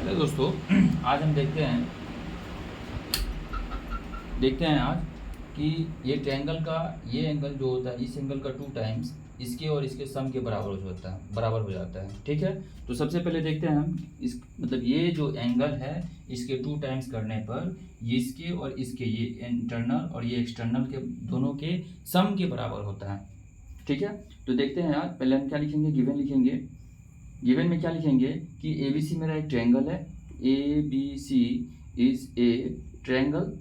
Hello दोस्तों, आज हम देखते हैं आज कि ये ट्रायंगल का ये एंगल जो होता है, इस एंगल का 2 टाइम्स इसके और इसके सम के बराबर हो जाता है। ठीक है, तो सबसे पहले देखते हैं हम इस मतलब ये जो एंगल है इसके 2 टाइम्स करने पर ये इसके और इसके ये इंटरनल और ये एक्सटर्नल के दोनों के सम के बराबर होता है। ठीक है, तो देखते हैं आज पहले हम क्या लिखेंगे, गिवन लिखेंगे। गिवन में क्या लिखेंगे कि ए बी सी मेरा एक ट्रायंगल है, A B C is a triangle.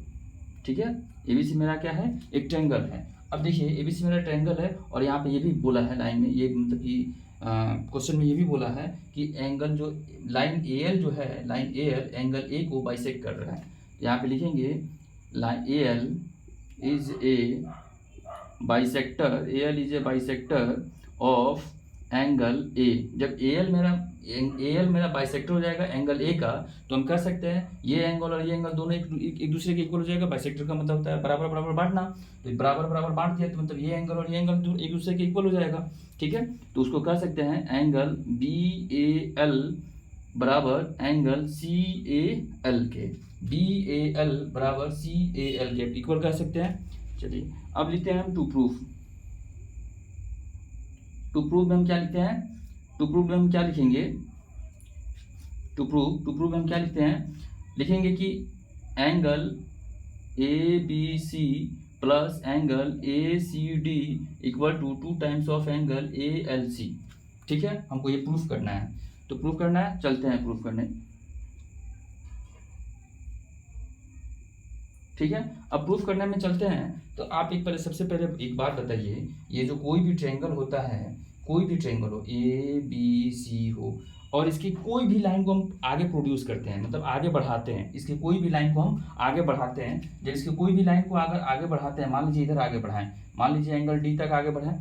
ठीक है, ए बी सी मेरा क्या है, एक ट्रायंगल है। अब देखिए ए बी सी मेरा ट्रायंगल है और यहाँ पे ये भी बोला है लाइन में, ये मतलब कि क्वेश्चन में ये भी बोला है कि एंगल जो लाइन ए एल जो है, line A L angle A को बाइसेक्ट कर रहा है। यहाँ पे लिखेंगे line A L is a bisector, A L is a bisector of angle ए। जब ए एल मेरा बाइसेक्टर हो जाएगा एंगल ए का, तो हम कह सकते हैं ये एंगल और ये एंगल दोनों एक दूसरे के इक्वल हो जाएगा। बाइसेक्टर का मतलब होता है बराबर बराबर बांटना, तो बराबर बराबर बांट दिया तो मतलब ये एंगल और ये एंगल एक दूसरे के इक्वल हो जाएगा। ठीक है, तो उसको कह सकते हैं एंगल बी ए एल बराबर एंगल सी ए एल के, बी ए एल बराबर सी ए एल के इक्वल कह सकते हैं। चलिए अब लिखते हैं हम टू प्रूफ। टू प्रूव में हम क्या लिखते हैं, टू प्रूव में हम क्या लिखेंगे, टू प्रूव में हम क्या लिखते हैं, लिखेंगे कि angle A B C plus angle A C D equal to 2 times of angle A L C. ठीक है, हमको ये प्रूफ करना है, तो प्रूफ करना है, चलते हैं प्रूफ करने। ठीक है, अब प्रूफ करने में चलते हैं। तो आप सबसे पहले एक बात बताइए, ये जो कोई भी ट्रायंगल होता है, कोई भी ट्रायंगल हो ए बी सी हो और इसकी कोई भी लाइन को हम आगे प्रोड्यूस करते हैं, मतलब आगे बढ़ाते हैं, इसकी कोई भी लाइन को हम आगे बढ़ाते हैं। जब इसकी कोई भी लाइन को अगर आगे बढ़ाते हैं, मान लीजिए इधर आगे बढ़ाएं, मान लीजिए एंगल डी तक आगे बढ़ाएं,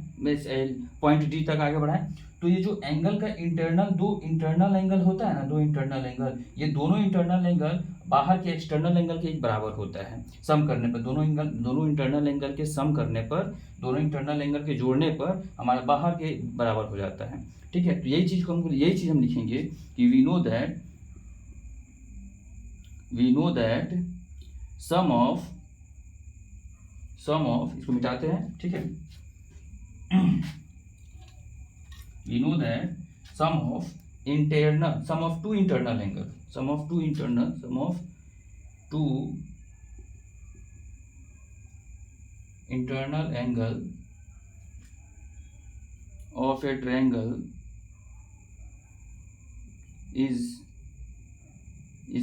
पॉइंट डी तक आगे बढ़ाएं, तो ये जो एंगल का दो इंटरनल एंगल होता है ना, दो इंटरनल एंगल, ये दोनों इंटरनल एंगल बाहर के एक्सटर्नल एंगल के एक बराबर होता है। सम करने पर दोनों इंटरनल एंगल के सम करने पर, दोनों इंटरनल एंगल के जोड़ने पर हमारा बाहर के बराबर हो जाता है। ठीक है, तो यही चीज हम लिखेंगे कि we know that sum of इसको मिटाते हैं। ठीक है, we know that sum of two internal angle, sum of two internal angle of a triangle is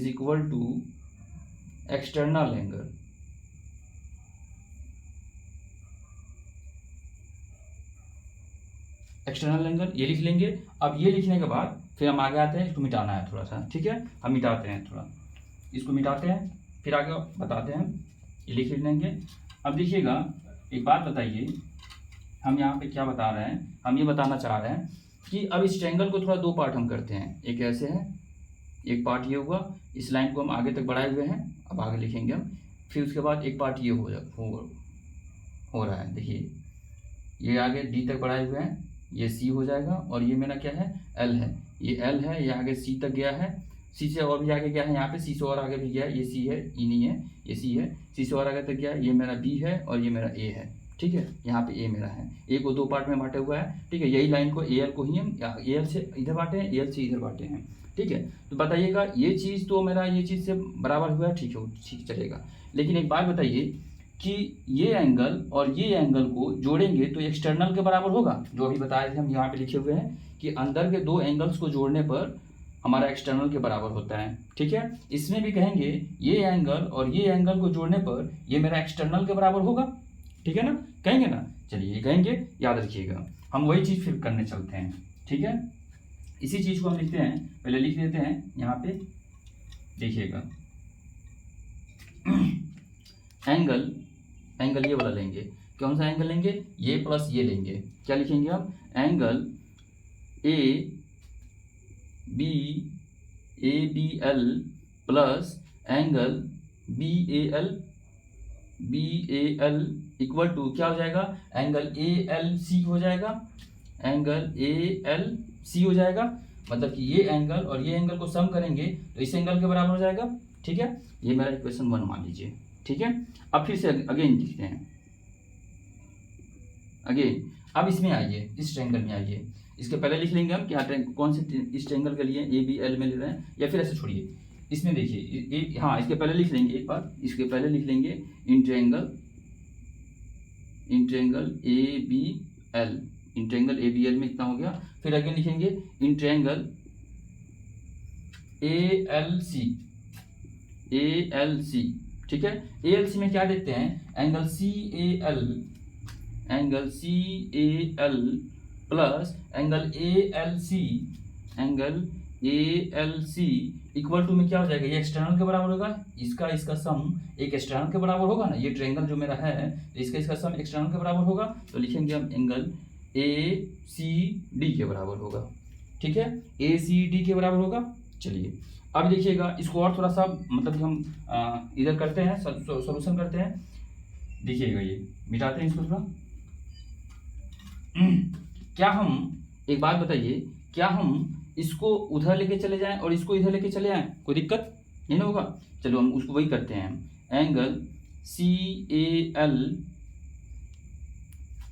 equal to external angle। External angle ये लिख लेंगे। अब ये लिखने के बाद फिर हम आगे आते हैं, इसको मिटाना है थोड़ा सा। ठीक है, हम मिटाते हैं, थोड़ा इसको मिटाते हैं, फिर आगे बताते हैं। ये लिख लेंगे। अब देखिएगा, एक बात बताइए, हम यहाँ पे क्या बता रहे हैं, हम ये बताना चाह रहे हैं कि अब इस ट्रायंगल को थोड़ा 2 पार्ट हम करते हैं। एक ऐसे है, एक पार्ट ये हुआ, इस लाइन को हम आगे तक बढ़ाए हुए हैं, अब आगे लिखेंगे हम। फिर उसके बाद एक पार्ट ये हो रहा है, देखिए ये आगे डी तक बढ़ाए हुए हैं, ये सी हो जाएगा और ये मेरा क्या है, एल है, ये एल है, ये आगे सी तक गया है, सी से और भी आगे गया है, यहाँ पे सी से और आगे भी गया है, ये सी है, ई नहीं है, ये सी है, सी से और आगे तक गया है, ये मेरा बी है और ये मेरा ए है। ठीक है, यहाँ पे ए मेरा है, ए को 2 पार्ट में बांटे हुआ है। ठीक है, यही लाइन को ए एल को ही हम ए एल से इधर बांटे हैं, ए एल से इधर बांटे हैं। ठीक है, तो बताइएगा ये चीज़ तो मेरा ये चीज़ से बराबर हुआ है। ठीक चलेगा, लेकिन एक बात बताइए कि ये एंगल और ये एंगल को जोड़ेंगे तो एक्सटर्नल के बराबर होगा। जो अभी बताए थे हम यहाँ पे लिखे हुए हैं कि अंदर के 2 एंगल्स को जोड़ने पर हमारा एक्सटर्नल के बराबर होता है। ठीक है, इसमें भी कहेंगे ये एंगल और ये एंगल को जोड़ने पर ये मेरा एक्सटर्नल के बराबर होगा। ठीक है ना, कहेंगे ना, चलिए कहेंगे, याद रखिएगा। हम वही चीज़ फिर करने चलते हैं। ठीक है, इसी चीज़ को हम लिखते हैं, पहले लिख देते हैं यहाँ पे, देखिएगा एंगल ये वाला लेंगे। कौन सा एंगल लेंगे, ये प्लस ये लेंगे। क्या लिखेंगे हम, angle A B L plus angle B A L equal to क्या हो जाएगा, एंगल ए एल सी हो जाएगा, एंगल ए एल सी हो जाएगा। मतलब कि ये एंगल और ये एंगल को सम करेंगे तो इस एंगल के बराबर हो जाएगा। ठीक है, ये मेरा इक्वेशन 1 मान लीजिए। ठीक है, अब फिर से अगेन लिखते हैं, अगेन अब इसमें आइए, इस ट्रायंगल में आइए। इसके पहले लिख लेंगे हम क्या कौन से इस ट्रायंगल के लिए ए बी एल में ले रहे हैं, या फिर ऐसे छोड़िए, इसमें देखिए हाँ इसके पहले लिख लेंगे, एक बार इसके पहले लिख लेंगे in triangle A B L, in triangle A B L में इतना हो गया। फिर अगेन लिखेंगे इन ट्रायंगल ए एल सी। ठीक है, ए एल सी में क्या देखते हैं, angle C A L plus angle A L C equal to में क्या हो जाएगा, ये एक्सटर्नल के बराबर होगा, इसका सम एक एक्सटर्नल के बराबर होगा ना, ये ट्रायंगल जो मेरा है तो इसका सम एक्सटर्नल के बराबर होगा, तो लिखेंगे हम एंगल ए सी डी के बराबर होगा। ठीक है, ए सी डी के बराबर होगा। चलिए अब देखिएगा इसको और थोड़ा सा मतलब कि हम इधर करते हैं, सॉल्यूशन करते हैं। देखिएगा ये मिटाते हैं इसको थोड़ा। क्या हम, एक बात बताइए, क्या हम इसको उधर लेके चले जाएं और इसको इधर लेके चले आएं, कोई दिक्कत नहीं ना होगा। चलो हम उसको वही करते हैं, एंगल सी ए एल,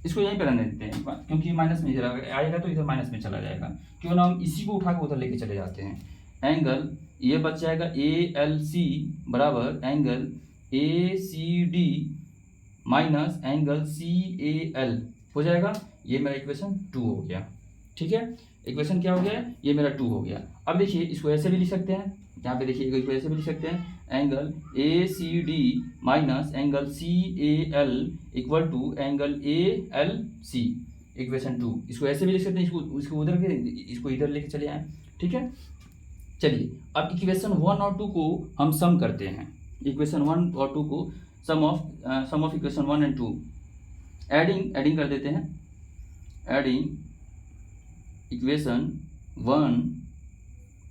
इसको यहीं पर रहने देते हैं क्योंकि माइनस में इधर आएगा तो इधर माइनस में चला जाएगा, क्यों ना हम इसी को उठा के उधर लेके चले जाते हैं। एंगल ये बच जाएगा ए एल सी बराबर angle A C D minus angle C A L हो जाएगा। ये मेरा इक्वेशन 2 हो गया। ठीक है, इक्वेशन क्या हो गया, ये मेरा 2 हो गया। अब देखिए इसको ऐसे भी लिख सकते हैं, यहाँ पे देखिए इसको ऐसे भी लिख सकते हैं, angle A C D minus angle C A L equal to angle A L C, equation 2। इसको ऐसे भी लिख सकते हैं, इसको उधर के इसको इधर लेके चले आए। ठीक है, चलिए अब इक्वेशन 1 और 2 को हम सम करते हैं। इक्वेशन 1 और 2 को सम ऑफ इक्वेशन 1 एंड 2 एडिंग कर देते हैं। एडिंग इक्वेशन 1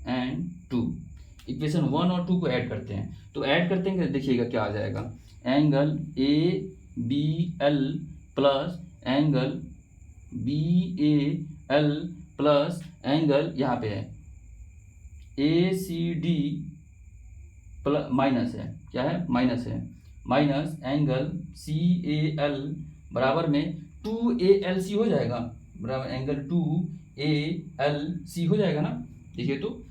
एंड 2, इक्वेशन 1 और 2 को ऐड करते हैं, तो ऐड करते हैं देखिएगा क्या आ जाएगा, angle A B L plus angle B A L plus angle यहाँ पे है A C D plus minus है, क्या है माइनस है, minus angle C A L बराबर में 2ALC हो जाएगा, बराबर एंगल 2ALC हो जाएगा ना। देखिए तो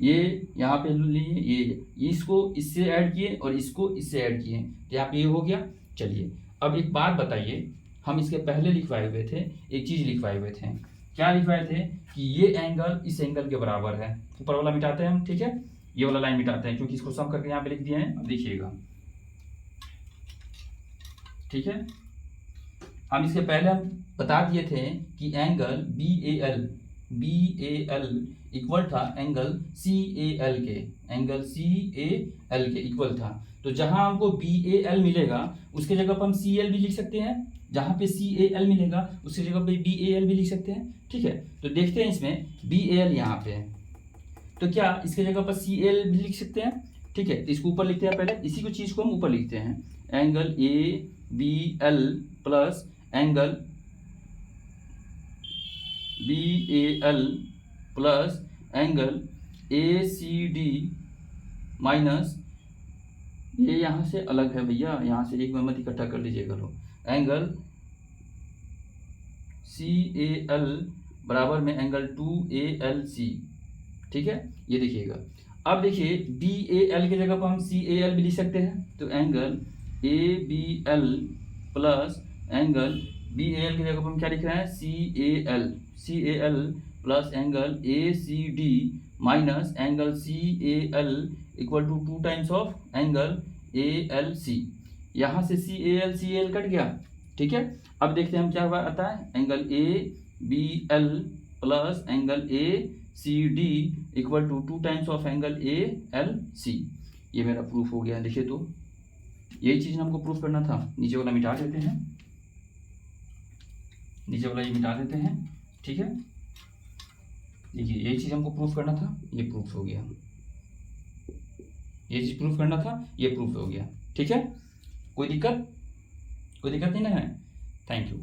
ये यहाँ पे लिए, ये इसको इससे ऐड किए और इसको इससे ऐड किए, तो यहाँ पे ये हो गया। चलिए अब एक बात बताइए, हम इसके पहले लिखवाए हुए थे, एक चीज़ लिखवाए हुए थे, क्या लिखवाए थे कि ये एंगल इस एंगल के बराबर है। ऊपर वाला मिटाते हैं हम, ठीक है, ये वाला लाइन मिटाते हैं क्योंकि इसको सम करके यहाँ पे लिख दिए हैं। अब देखिएगा, ठीक है, हम इसके पहले हम बता दिए थे कि एंगल BAL इक्वल था एंगल CAL के, एंगल CAL के इक्वल था। तो जहां हमको BAL मिलेगा उसके जगह पर हम CL भी लिख सकते हैं, जहां पे CAL मिलेगा उसकी जगह पे BAL भी लिख सकते हैं। ठीक है, तो देखते हैं इसमें BAL यहाँ पे है, तो क्या इसके जगह पर CL भी लिख सकते हैं। ठीक है, तो इसको ऊपर लिखते हैं, पहले इसी को चीज़ को हम ऊपर लिखते हैं, angle ABL plus angle BAL plus angle ACD minus, ये यहाँ से अलग है भैया, यहाँ से एक में मत इकट्ठा कर लीजिएगा लोग, एंगल CAL बराबर में एंगल 2ALC। ठीक है, ये देखिएगा। अब देखिए BAL की जगह पर हम CAL भी लिख सकते हैं, तो angle ABL plus angle BAL की जगह पर हम क्या लिख रहे हैं, CAL plus angle ACD minus angle CAL equal to 2 times of angle ALC। यहाँ से CAL कट गया। ठीक है, अब देखते हैं हम क्या हुआ आता है, angle ABL plus angle ACD equal to 2 times of angle ALC। ये मेरा प्रूफ हो गया। देखिए तो यही चीज़ हमको प्रूफ करना था। नीचे वाला मिटा देते हैं, नीचे वाला ये मिटा देते हैं। ठीक है, देखिए यही चीज़ हमको प्रूफ करना था, ये प्रूफ हो गया। ये चीज़ प्रूफ करना था, ये प्रूफ हो गया। ठीक है, कोई दिक्कत नहीं ना है। Thank you.